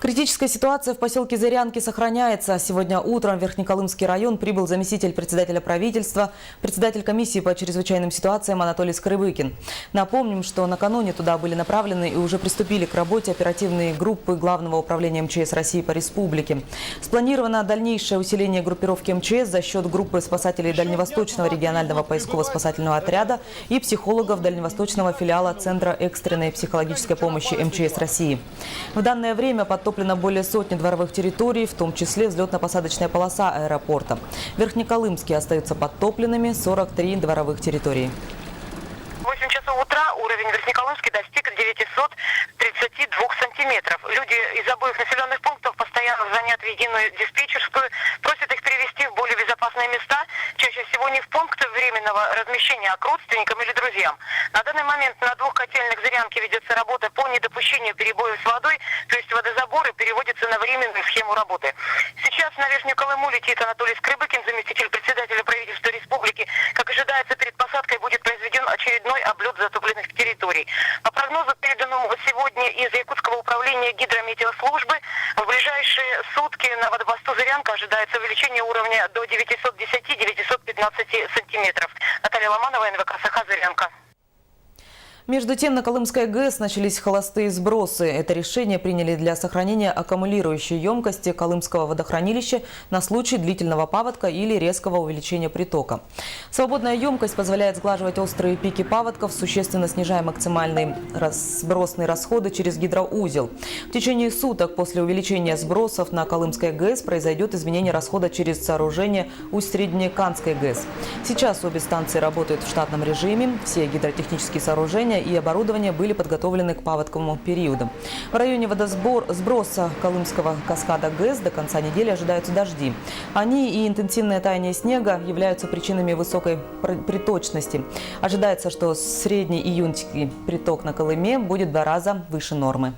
Критическая ситуация в поселке Зырянки сохраняется. Сегодня утром в Верхнеколымский район прибыл заместитель председателя правительства, председатель комиссии по чрезвычайным ситуациям Анатолий Скрыбыкин. Напомним, что накануне туда были направлены и уже приступили к работе оперативные группы Главного управления МЧС России по республике. Спланировано дальнейшее усиление группировки МЧС за счет группы спасателей Дальневосточного регионального поисково-спасательного отряда и психологов Дальневосточного филиала Центра экстренной психологической помощи МЧС России. В данное время подтоплено более сотни дворовых территорий, в том числе взлетно-посадочная полоса аэропорта. В Верхнеколымске остаются подтопленными 43 дворовых территорий. В 8 часов утра уровень Верхнеколымский достиг 932 сантиметров. Люди из обоих населенных пунктов постоянно звонят в единую диспетчерскую, просят их перевести в более безопасные места, чаще всего не в пункт временного размещения, а к родственникам или друзьям. На данный момент на двух котельных Зырянки ведется работа по недопущению перебоев с водой, то есть водозаборы переводятся на временную схему работы. Сейчас на Верхнюю Колыму летит Анатолий Скрыбыкин, заместитель председателя правительства республики. Как ожидается, перед посадкой будет произведен очередной облет затопленных территорий. По прогнозу, переданному сегодня из Якутского управления гидрометеослужбы, в ближайшие сутки на водопосту Зырянка ожидается увеличение уровня до 910-915 сантиметров. Наталья Ломанова, НВК «Саха», Зырянка. Между тем, на Колымской ГЭС начались холостые сбросы. Это решение приняли для сохранения аккумулирующей емкости Колымского водохранилища на случай длительного паводка или резкого увеличения притока. Свободная емкость позволяет сглаживать острые пики паводков, существенно снижая максимальные сбросные расходы через гидроузел. В течение суток после увеличения сбросов на Колымской ГЭС произойдет изменение расхода через сооружение Усть-Среднеканской ГЭС. Сейчас обе станции работают в штатном режиме. Все гидротехнические сооружения и оборудование были подготовлены к паводковому периоду. В районе сброса Колымского каскада ГЭС до конца недели ожидаются дожди. Они и интенсивное таяние снега являются причинами высокой приточности. Ожидается, что средний июньский приток на Колыме будет в 2 раза выше нормы.